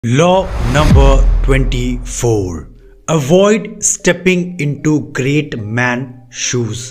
Law number 24. Avoid stepping into great man shoes.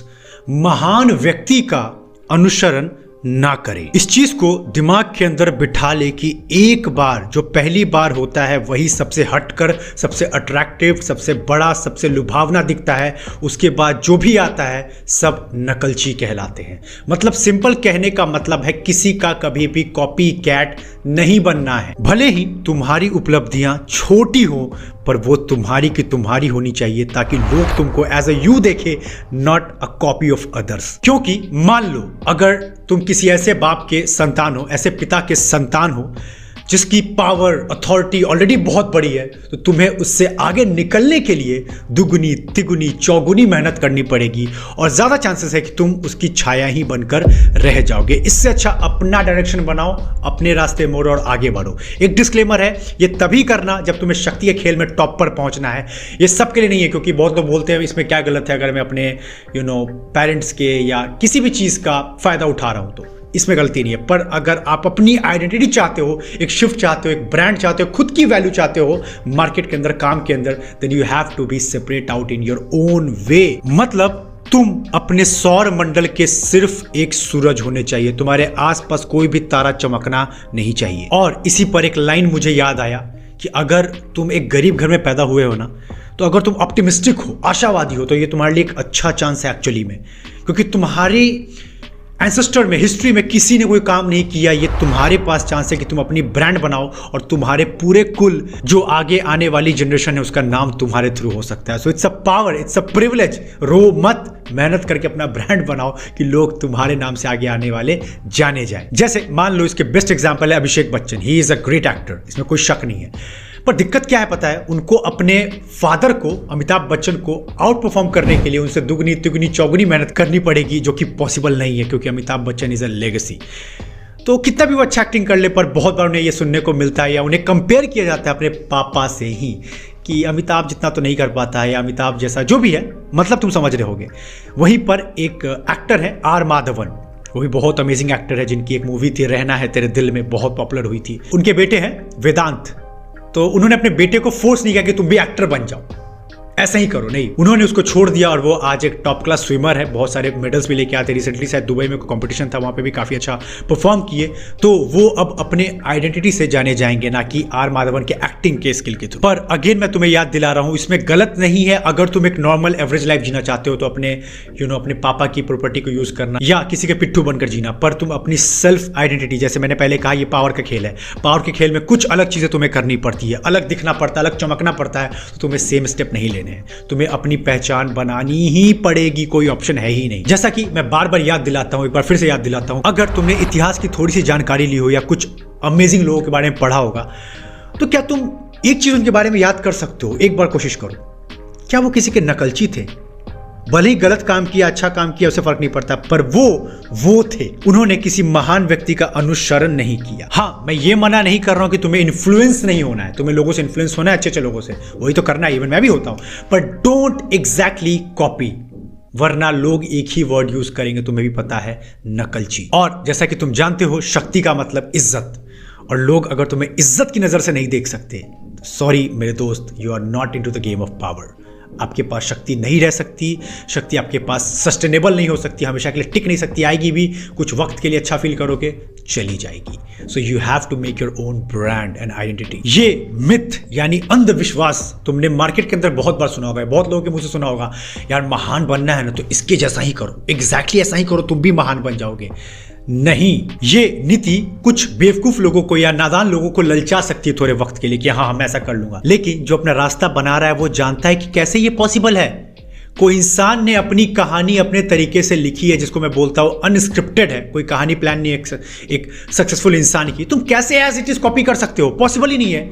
महान व्यक्ति का अनुसरण ना करें। इस चीज को दिमाग के अंदर बिठा ले कि एक बार जो पहली बार होता है वही सबसे हटकर, सबसे अट्रैक्टिव, सबसे बड़ा, सबसे लुभावना दिखता है। उसके बाद जो भी आता है सब नकलची कहलाते हैं। मतलब सिंपल कहने का मतलब है किसी का कभी भी कॉपी कैट नहीं बनना है। भले ही तुम्हारी उपलब्धियां छोटी हो पर वो तुम्हारी की तुम्हारी होनी चाहिए ताकि लोग तुमको एज अ यू देखे, not a copy of others. क्योंकि मान लो अगर तुम किसी ऐसे बाप के संतान हो, ऐसे पिता के संतान हो जिसकी पावर अथॉरिटी ऑलरेडी बहुत बड़ी है, तो तुम्हें उससे आगे निकलने के लिए दुगुनी तिगुनी चौगुनी मेहनत करनी पड़ेगी और ज़्यादा चांसेस है कि तुम उसकी छाया ही बनकर रह जाओगे। इससे अच्छा अपना डायरेक्शन बनाओ, अपने रास्ते मोड़ो और आगे बढ़ो। एक डिस्क्लेमर है, ये तभी करना जब तुम्हें शक्ति के खेल में टॉप पर पहुंचना है। ये सबके लिए नहीं है, क्योंकि बहुत लोग बोलते हैं इसमें क्या गलत है अगर मैं अपने पेरेंट्स के या किसी भी चीज़ का फ़ायदा उठा रहा हूँ तो इसमें गलती नहीं है। पर अगर आप अपनी आइडेंटिटी चाहते हो, एक शिफ्ट चाहते हो, एक ब्रांड चाहते हो, खुद की वैल्यू चाहते हो मार्केट के अंदर, काम के अंदर, then you have to be separate out in your own way. मतलब तुम अपने सौर मंडल के सिर्फ एक सूरज होने चाहिए, तुम्हारे आसपास कोई भी तारा चमकना नहीं चाहिए। और इसी पर एक लाइन मुझे याद आया कि अगर तुम एक गरीब घर में पैदा हुए हो ना, तो अगर तुम ऑप्टिमिस्टिक हो, आशावादी हो, तो ये तुम्हारे लिए एक अच्छा चांस है एक्चुअली में। क्योंकि तुम्हारी एंसेस्टर में, हिस्ट्री में किसी ने कोई काम नहीं किया, ये तुम्हारे पास चांस है कि तुम अपनी ब्रांड बनाओ और तुम्हारे पूरे कुल जो आगे आने वाली जनरेशन है उसका नाम तुम्हारे थ्रू हो सकता है। So it's a power, it's a privilege. रो मत, मेहनत करके अपना ब्रांड बनाओ कि लोग तुम्हारे नाम से आगे आने वाले जाने जाए। जैसे मान लो इसके बेस्ट एग्जाम्पल है Abhishek Bachchan. He is a great actor, इसमें कोई शक नहीं है। पर दिक्कत क्या है पता है, उनको अपने फादर को, अमिताभ बच्चन को आउट परफॉर्म करने के लिए उनसे दुगनी तिगुनी चौगुनी मेहनत करनी पड़ेगी, जो कि पॉसिबल नहीं है क्योंकि Amitabh Bachchan is a legacy. तो कितना भी वो अच्छा एक्टिंग कर ले, पर बहुत बार उन्हें ये सुनने को मिलता है या उन्हें कंपेयर किया जाता है अपने पापा से ही कि अमिताभ जितना तो नहीं कर पाता है या अमिताभ जैसा जो भी है, मतलब तुम समझ रहे होगे। वहीं पर एक एक्टर है आर माधवन, वो भी बहुत अमेजिंग एक्टर है, जिनकी एक मूवी थी रहना है तेरे दिल में, बहुत पॉपुलर हुई थी। उनके बेटे हैं वेदांत, तो उन्होंने अपने बेटे को फोर्स नहीं किया कि तुम भी एक्टर बन जाओ, ऐसा ही करो, नहीं, उन्होंने उसको छोड़ दिया और वो आज एक टॉप क्लास स्विमर है। बहुत सारे मेडल्स भी लेके आते। रिसेंटली शायद दुबई में कोई कंपटीशन था, वहाँ पे भी काफ़ी अच्छा परफॉर्म किए। तो वो अब अपने आइडेंटिटी से जाने जाएंगे, ना कि आर माधवन के एक्टिंग के स्किल के थ्रू। पर अगेन मैं तुम्हें याद दिला रहा हूँ, इसमें गलत नहीं है अगर तुम एक नॉर्मल एवरेज लाइफ जीना चाहते हो तो अपने अपने पापा की प्रॉपर्टी को यूज़ करना या किसी के पिट्ठू बनकर जीना। पर तुम अपनी सेल्फ आइडेंटिटी, जैसे मैंने पहले कहा, ये पावर का खेल है। पावर के खेल में कुछ अलग चीज़ें तुम्हें करनी पड़ती है, अलग दिखना पड़ता है, अलग चमकना पड़ता है। तो तुम्हें सेम स्टेप नहीं लेने हैं, तुम्हें अपनी पहचान बनानी ही पड़ेगी, कोई ऑप्शन है ही नहीं। जैसा कि मैं बार बार याद दिलाता हूं, एक बार फिर से याद दिलाता हूं, अगर तुमने इतिहास की थोड़ी सी जानकारी ली हो या कुछ अमेजिंग लोगों के बारे में पढ़ा होगा, तो क्या तुम एक चीज उनके बारे में याद कर सकते हो? एक बार कोशिश करो, क्या वो किसी के नकलची थे? भले ही गलत काम किया, अच्छा काम किया, उससे फर्क नहीं पड़ता, पर वो थे। उन्होंने किसी महान व्यक्ति का अनुसरण नहीं किया। हाँ, मैं ये मना नहीं कर रहा हूं कि तुम्हें इन्फ्लुएंस नहीं होना है, तुम्हें लोगों से इन्फ्लुएंस होना है, अच्छे अच्छे लोगों से, वही तो करना है, इवन मैं भी होता हूं। पर डोंट एग्जैक्टली कॉपी, वरना लोग एक ही वर्ड यूज करेंगे, तुम्हें भी पता है, नकलची। और जैसा कि तुम जानते हो, शक्ति का मतलब इज्जत, और लोग अगर तुम्हें इज्जत की नजर से नहीं देख सकते, सॉरी मेरे दोस्त, you are not into the game of power. आपके पास शक्ति नहीं रह सकती, शक्ति आपके पास सस्टेनेबल नहीं हो सकती, हमेशा के लिए टिक नहीं सकती। आएगी भी, कुछ वक्त के लिए अच्छा फील करोगे, चली जाएगी। So you have to make your own brand and identity. ये मिथ यानी अंधविश्वास तुमने मार्केट के अंदर बहुत बार सुना होगा, बहुत लोगों के मुंह से सुना होगा, यार महान बनना है ना तो इसके जैसा ही करो, एग्जैक्टली ऐसा ही करो, तुम भी महान बन जाओगे। नहीं, ये नीति कुछ बेवकूफ लोगों को या नादान लोगों को ललचा सकती है थोड़े वक्त के लिए कि हाँ मैं ऐसा कर लूंगा, लेकिन जो अपना रास्ता बना रहा है वो जानता है कि कैसे ये पॉसिबल है। कोई इंसान ने अपनी कहानी अपने तरीके से लिखी है, जिसको मैं बोलता हूं अनस्क्रिप्टेड है, कोई कहानी प्लान नहीं है एक सक्सेसफुल इंसान की। तुम कैसे एज इट इज कॉपी कर सकते हो? पॉसिबल ही नहीं है,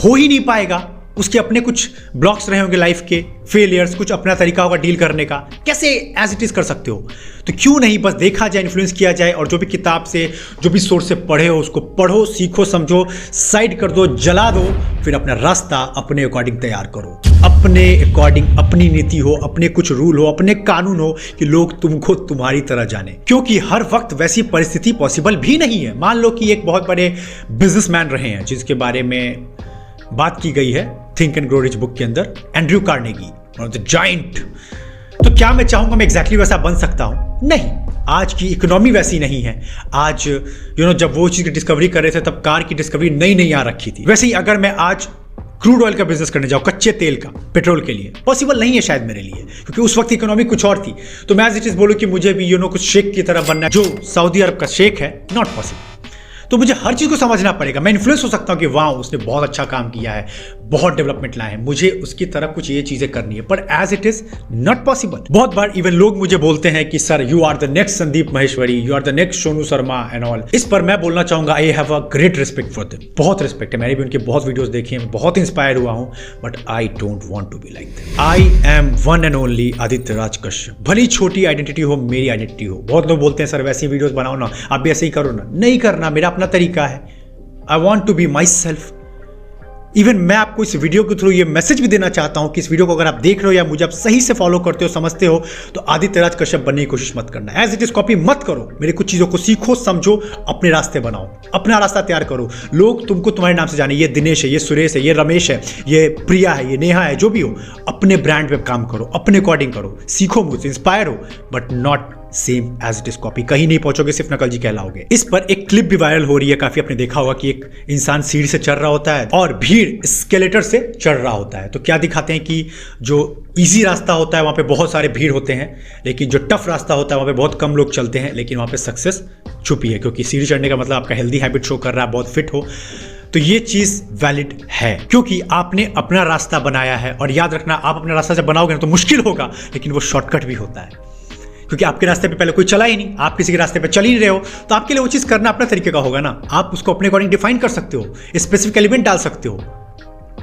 हो ही नहीं पाएगा। उसके अपने कुछ ब्लॉक्स रहे होंगे लाइफ के, फेलियर्स, कुछ अपना तरीका होगा डील करने का, कैसे एज इट इज कर सकते हो? तो क्यों नहीं बस देखा जाए, इन्फ्लुएंस किया जाए, और जो भी किताब से, जो भी सोर्स से पढ़े हो उसको पढ़ो, सीखो, समझो, साइड कर दो, जला दो, फिर अपना रास्ता अपने अकॉर्डिंग तैयार करो। अपने अकॉर्डिंग अपनी नीति हो, अपने कुछ रूल हो, अपने कानून हो कि लोग तुमको तुम्हारी तरह जाने। क्योंकि हर वक्त वैसी परिस्थिति पॉसिबल भी नहीं है। मान लो कि एक बहुत बड़े बिजनेसमैन रहे हैं जिसके बारे में बात की गई है think and grow rich book के अंदर, Andrew Carnegie, one of the giant. तो क्या मैं चाहूंगा मैं एग्जैक्टली वैसा बन सकता हूं? नहीं, आज की इकोनॉमी वैसी नहीं है। आज जब वो चीज की डिस्कवरी कर रहे थे तब कार की डिस्कवरी नई नई आ रखी थी। वैसे ही अगर मैं आज क्रूड ऑयल का बिजनेस करने जाऊं, कच्चे तेल का, पेट्रोल के लिए, पॉसिबल नहीं है शायद मेरे लिए, क्योंकि उस वक्त इकोनॉमी कुछ और थी। तो मैं एज इट इज बोलूं कि मुझे भी कुछ शेख की तरह बनना है जो सऊदी अरब का शेख है, नॉट पॉसिबल। तो मुझे हर चीज को समझना पड़ेगा। मैं इन्फ्लुएंस हो सकता हूं कि वाह उसने बहुत अच्छा काम किया है, बहुत डेवलपमेंट लाए हैं, मुझे उसकी तरफ कुछ ये चीजें करनी है, पर as it is not possible. बहुत बार इवन लोग मुझे बोलते हैं कि sir you are the next Sandeep Maheshwari, you are the next Sonu Sharma and all. इस पर मैं बोलना चाहूंगा I have a great respect for them. बहुत रिस्पेक्ट है, मैंने भी उनके बहुत वीडियोस देखे हैं, बहुत इंस्पायर हुआ हूं, but I don't want to be like them. I am one and only Aditya Raj Kashyap. भली छोटी आइडेंटिटी हो, मेरी आइडेंटिटी हो। बहुत लोग बोलते हैं सर वैसी वीडियोस बनाओ ना, आप भी ऐसे ही करो ना। नहीं करना, मेरा अपना तरीका है। I want to be myself. Even मैं आपको इस वीडियो के थ्रू ये मैसेज भी देना चाहता हूं कि इस वीडियो को अगर आप देख रहे हो या मुझे आप सही से फॉलो करते हो, समझते हो, तो आदित्य राज कश्यप बनने की कोशिश मत करना। एज इट इज कॉपी मत करो। मेरी कुछ चीजों को सीखो, समझो, अपने रास्ते बनाओ, अपना रास्ता तैयार करो। लोग तुमको तुम्हारे नाम से जाने, ये दिनेश है, ये सुरेश है, ये रमेश है, ये प्रिया है, ये नेहा है, जो भी हो, अपने ब्रांड पे काम करो, अपने अकॉर्डिंग करो, सीखो मुझसे, इंस्पायर हो, but not same as it is copy. कहीं नहीं पहुंचोगे, सिर्फ नकल जी कहलाओगे। इस पर एक क्लिप भी वायरल हो रही है काफी, आपने देखा होगा कि एक इंसान सीढ़ी से चढ़ रहा होता है और भीड़ स्केलेटर से चढ़ रहा होता है। तो क्या दिखाते हैं कि जो इजी रास्ता होता है वहां पे बहुत सारे भीड़ होते हैं, लेकिन जो टफ रास्ता होता है वहां पे बहुत कम लोग चलते हैं, लेकिन वहां पे सक्सेस छुपी है, क्योंकि सीढ़ी चढ़ने का मतलब आपका हेल्दी हैबिट शो कर रहा है, बहुत फिट हो। तो ये चीज वैलिड है, क्योंकि आपने अपना रास्ता बनाया है। और याद रखना, आप अपना रास्ता जब बनाओगे ना तो मुश्किल होगा, लेकिन वो शॉर्टकट भी होता है, क्योंकि आपके रास्ते पे पहले कोई चला ही नहीं, आप किसी के रास्ते पे चल ही नहीं रहे हो, तो आपके लिए वो चीज करना अपने तरीके का होगा ना। आप उसको अपने अकॉर्डिंग डिफाइन कर सकते हो, स्पेसिफिक एलिमेंट डाल सकते हो।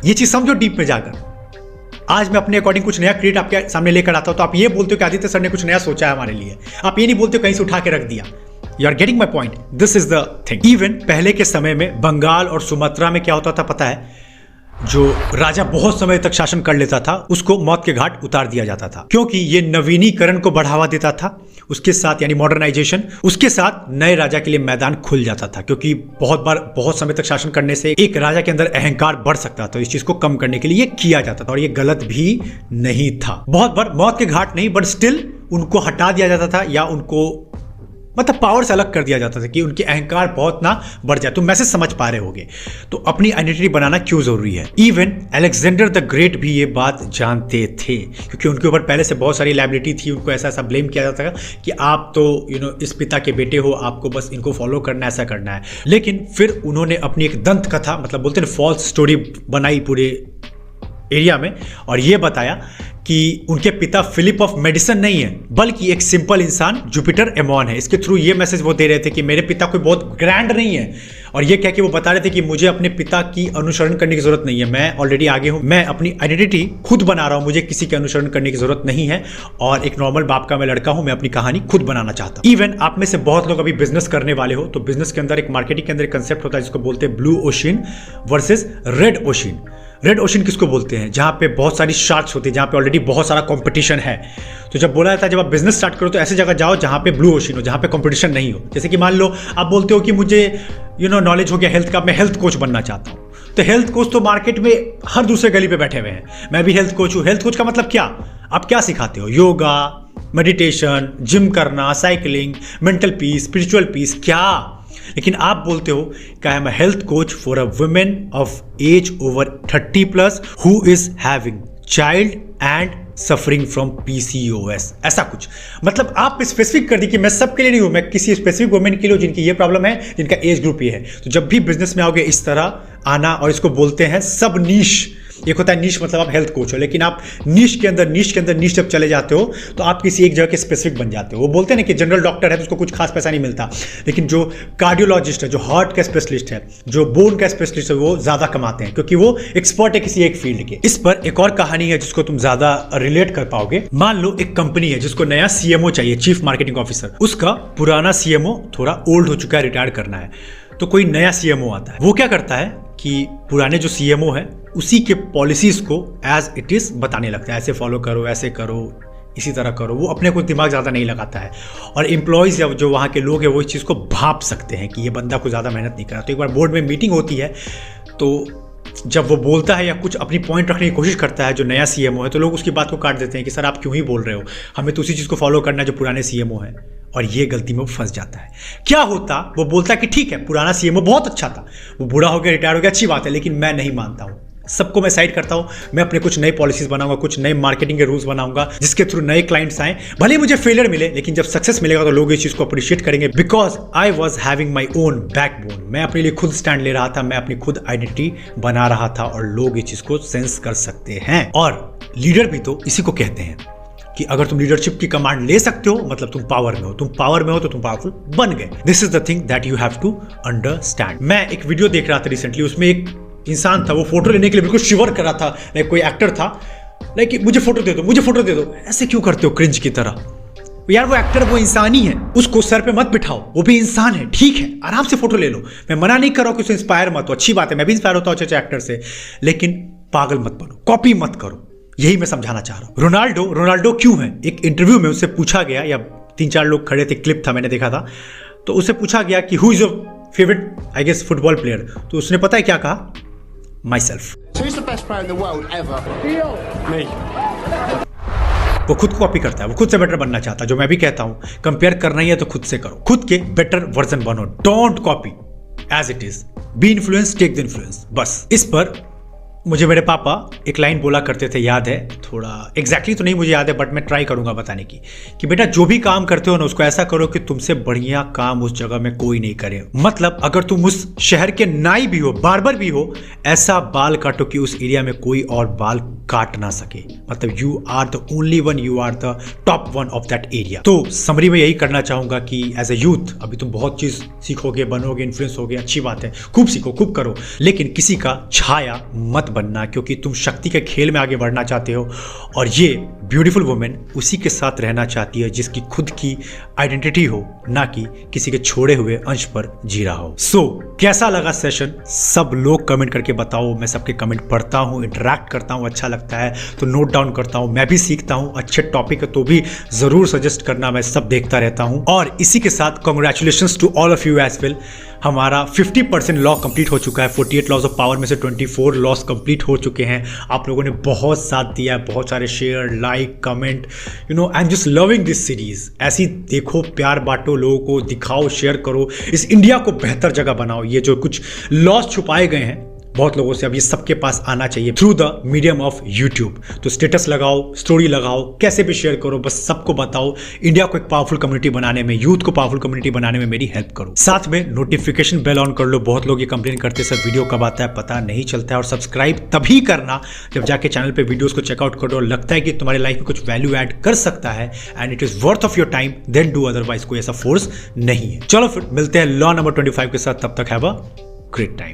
ये चीज समझो डीप में जाकर। आज मैं अपने अकॉर्डिंग कुछ नया क्रिएट आपके सामने लेकर आता हूं, तो आप ये बोलते हो कि आदित्य सर ने कुछ नया सोचा है हमारे लिए। आप ये नहीं बोलते हो कहीं से उठा के रख दिया। You are getting my point, this is the thing. Even पहले के समय में बंगाल और सुमात्रा में क्या होता था पता है? जो राजा बहुत समय तक शासन कर लेता था उसको मौत के घाट उतार दिया जाता था, क्योंकि ये नवीनीकरण को बढ़ावा देता था। उसके साथ यानी मॉडर्नाइजेशन, उसके साथ नए राजा के लिए मैदान खुल जाता था, क्योंकि बहुत बार बहुत समय तक शासन करने से एक राजा के अंदर अहंकार बढ़ सकता था। तो इस चीज को कम करने के लिए ये किया जाता था, और ये गलत भी नहीं था। बहुत बार मौत के घाट नहीं, बट स्टिल उनको हटा दिया जाता था, या उनको मतलब पावर से अलग कर दिया जाता था कि उनके अहंकार बहुत ना बढ़ जाए। तो मैसेज समझ पा रहे होगे। तो अपनी आइडेंटिटी बनाना क्यों जरूरी है। इवन अलेक्जेंडर द ग्रेट भी ये बात जानते थे, क्योंकि उनके ऊपर पहले से बहुत सारी लायबिलिटी थी। उनको ऐसा ऐसा ब्लेम किया जाता था कि आप तो इस पिता के बेटे हो, आपको बस इनको फॉलो करना, ऐसा करना है। लेकिन फिर उन्होंने अपनी एक दंत कथा, मतलब बोलते हैं फॉल्स स्टोरी बनाई पूरे एरिया में, और ये बताया कि उनके पिता फिलिप ऑफ मेडिसन नहीं है, बल्कि एक सिंपल इंसान जुपिटर एमॉन है। इसके थ्रू ये मैसेज वो दे रहे थे कि मेरे पिता कोई बहुत ग्रैंड नहीं है, और ये कह के वो बता रहे थे कि मुझे अपने पिता की अनुसरण करने की जरूरत नहीं है, मैं ऑलरेडी आगे हूं, मैं अपनी आइडेंटिटी खुद बना रहा हूं, मुझे किसी के अनुसरण करने की जरूरत नहीं है, और एक नॉर्मल बाप का मैं लड़का हूं, मैं अपनी कहानी खुद बनाना चाहता हूं। इवन आप में से बहुत लोग अभी बिजनेस करने वाले हो, तो बिजनेस के अंदर एक मार्केटिंग के अंदर एक कंसेप्ट होता है जिसको बोलते हैं blue ocean versus red ocean. Red ocean किसको बोलते हैं? जहां पे बहुत सारी शार्क्स होती है, जहां पे ऑलरेडी बहुत सारा कंपटीशन है। तो जब बोला जाता है जब आप बिजनेस स्टार्ट करो तो ऐसी जगह जाओ जहां पे ब्लू ओशन हो, जहां पे कंपटीशन नहीं हो। जैसे कि मान लो आप बोलते हो कि मुझे नॉलेज हो गया हेल्थ का, मैं हेल्थ कोच बनना चाहता हूं। तो हेल्थ कोच तो मार्केट में हर दूसरे गली पे बैठे हुए हैं। मैं भी हेल्थ कोच हूं। हेल्थ कोच का मतलब क्या? आप क्या सिखाते हो? योगा, मेडिटेशन, जिम करना, cycling, mental peace, spiritual peace, क्या? लेकिन आप बोलते हो कि I am a health coach for a women of age over 30+ who is having child and suffering from PCOS, ऐसा कुछ। मतलब आप स्पेसिफिक कर दी कि मैं सबके लिए नहीं हूं, मैं किसी स्पेसिफिक वुमेन के लिए जिनकी ये प्रॉब्लम है, जिनका एज ग्रुप ये है। तो जब भी बिजनेस में आओगे इस तरह आना, और इसको बोलते हैं सब नीश। एक होता है नीश, मतलब आप हेल्थ कोच हो, लेकिन आप नीश के अंदर नीश जब चले जाते हो तो आप किसी एक जगह के स्पेसिफिक बन जाते हो। वो बोलते हैं ना कि जनरल डॉक्टर है तो उसको कुछ खास पैसा नहीं मिलता, लेकिन जो कार्डियोलॉजिस्ट है, जो हार्ट का स्पेशलिस्ट है, जो बोन का स्पेशलिस्ट है, वो ज्यादा कमाते हैं, क्योंकि वो एक्सपर्ट है किसी एक फील्ड के। इस पर एक और कहानी है जिसको तुम ज्यादा रिलेट कर पाओगे। मान लो एक कंपनी है जिसको नया CMO चाहिए, चीफ मार्केटिंग ऑफिसर। उसका पुराना CMO थोड़ा ओल्ड हो चुका है, रिटायर करना है। तो कोई नया CMO आता है, वो क्या करता है कि पुराने जो CMO है उसी के पॉलिसीज को एज इट इज बताने लगता है, ऐसे फॉलो करो, ऐसे करो, इसी तरह करो। वो अपने को दिमाग ज़्यादा नहीं लगाता है, और एम्प्लॉयज़ या जो वहाँ के लोग हैं वो इस चीज़ को भाप सकते हैं कि ये बंदा को ज़्यादा मेहनत नहीं कर रहा। तो एक बार बोर्ड में मीटिंग होती है, तो जब वो बोलता है या कुछ अपनी पॉइंट रखने की कोशिश करता है जो नया सीएमओ है, तो लोग उसकी बात को काट देते हैं कि सर आप क्यों ही बोल रहे हो, हमें तो उसी चीज़ को फॉलो करना है जो पुराने सीएमओ है। और ये गलती में वो फंस जाता है। क्या होता, वो बोलता है कि ठीक है पुराना सीएमओ बहुत अच्छा था, वो बूढ़ा हो गया, रिटायर हो गया, अच्छी बात है, लेकिन मैं नहीं मानता हूँ, सबको मैं साइड करता हूं, मैं अपने कुछ नई पॉलिसीज बनाऊंगा, कुछ नए मार्केटिंग के रूल्स बनाऊंगा जिसके थ्रू नए क्लाइंट्स आए, भले मुझे फेलियर मिले लेकिन जब सक्सेस मिलेगा तो लोग इस चीज को अप्रिशिएट करेंगे, because I was having my own backbone. मैं अपने लिए खुद स्टैंड ले रहा था, मैं अपनी खुद आइडेंटिटी बना रहा था और लोग इस चीज को सेंस कर सकते हैं। और लीडर भी तो इसी को कहते हैं कि अगर तुम लीडरशिप की कमांड ले सकते हो मतलब तुम पावर में हो, तुम पावर में हो तो तुम पावरफुल बन गए। This is the thing that you have to understand. मैं एक वीडियो देख रहा था रिसेंटली, उसमें एक इंसान था, वो फोटो लेने के लिए बिल्कुल शिवर कर रहा था, लाइक कोई एक्टर था, लाइक मुझे फोटो दे दो, मुझे फोटो दे दो। ऐसे क्यों करते हो क्रिंज की तरह यार, वो एक्टर वो इंसान ही है, उसको सर पे मत बिठाओ, वो भी इंसान है, ठीक है आराम से फोटो ले लो। मैं मना नहीं कर रहा हूं कि उससे इंस्पायर मत हो, अच्छी बात है, मैं भी इंस्पायर होता हूं अच्छे एक्टर से, लेकिन पागल मत बनो, कॉपी मत करो, यही मैं समझाना चाह रहा हूं। रोनाल्डो क्यों है, एक इंटरव्यू में उससे पूछा गया, या 3-4 लोग खड़े थे, क्लिप था मैंने देखा था, तो उससे पूछा गया कि who is your favourite I guess football player, तो उसने पता है क्या कहा, माई सेल्फ। वो खुद को कॉपी करता है, वो खुद से बेटर बनना चाहता है, जो मैं भी कहता हूं, कंपेयर करना ही है तो खुद से करो, खुद के बेटर वर्जन बनो, don't copy as it is, be influence, take the influence. बस इस पर मुझे मेरे पापा एक लाइन बोला करते थे, याद है, थोड़ा एग्जैक्टली तो नहीं मुझे याद है बट मैं ट्राई करूंगा बताने की, कि बेटा जो भी काम करते हो ना उसको ऐसा करो कि तुमसे बढ़िया काम उस जगह में कोई नहीं करे। मतलब अगर तुम उस शहर के नाई भी हो, बार्बर भी हो, ऐसा बाल काटो कि उस एरिया में कोई और बाल काट ना सके, मतलब you are the only one, you are the top one of that area. तो समरी में यही करना चाहूंगा कि एज ए यूथ अभी तुम बहुत चीज सीखोगे, बनोगे, इन्फ्लुएंस होगे, अच्छी बात है, खूब सीखो, खूब करो, लेकिन किसी का छाया मत बनना, क्योंकि तुम शक्ति के खेल में आगे बढ़ना चाहते हो और ये ब्यूटीफुल वुमेन उसी के साथ रहना चाहती है जिसकी खुद की आइडेंटिटी हो, ना कि किसी के छोड़े हुए अंश पर जी रहा हो। सो कैसा लगा सेशन, सब लोग कमेंट करके बताओ, मैं सबके कमेंट पढ़ता हूँ, इंटरैक्ट करता हूँ, अच्छा लगता है तो नोट डाउन करता हूँ, मैं भी सीखता हूँ, अच्छे टॉपिक है तो भी जरूर सजेस्ट करना, मैं सब देखता रहता हूँ। और इसी के साथ congratulations to all of you as well, हमारा 50% लॉ कंप्लीट हो चुका है, 48 लॉज ऑफ पावर में से 24 लॉज कंप्लीट हो चुके हैं। आप लोगों ने बहुत साथ दिया है, बहुत सारे share, like, comment, you know I am just loving this series. ऐसी देखो, प्यार बांटो, लोगों को दिखाओ, शेयर करो, इस इंडिया को बेहतर जगह बनाओ। ये जो कुछ लॉस छुपाए गए हैं बहुत लोगों से, अब ये सबके पास आना चाहिए through the medium of YouTube. तो स्टेटस लगाओ, स्टोरी लगाओ, कैसे भी शेयर करो, बस सबको बताओ, इंडिया को एक पावरफुल कम्युनिटी बनाने में, यूथ को पावरफुल कम्युनिटी बनाने में मेरी हेल्प करो। साथ में नोटिफिकेशन बेल ऑन कर लो, बहुत लोग ये कंप्लेन करते हैं सर वीडियो कब आता है पता नहीं चलता है, और सब्सक्राइब तभी करना जब जाके चैनल पे वीडियोस को चेकआउट करो और लगता है कि तुम्हारी लाइफ में कुछ वैल्यू ऐड कर सकता है and it is worth of your time, then do, otherwise कोई ऐसा फोर्स नहीं है। चलो फिर मिलते हैं लॉ नंबर 25 के साथ, तब तक हैव अ ग्रेट टाइम।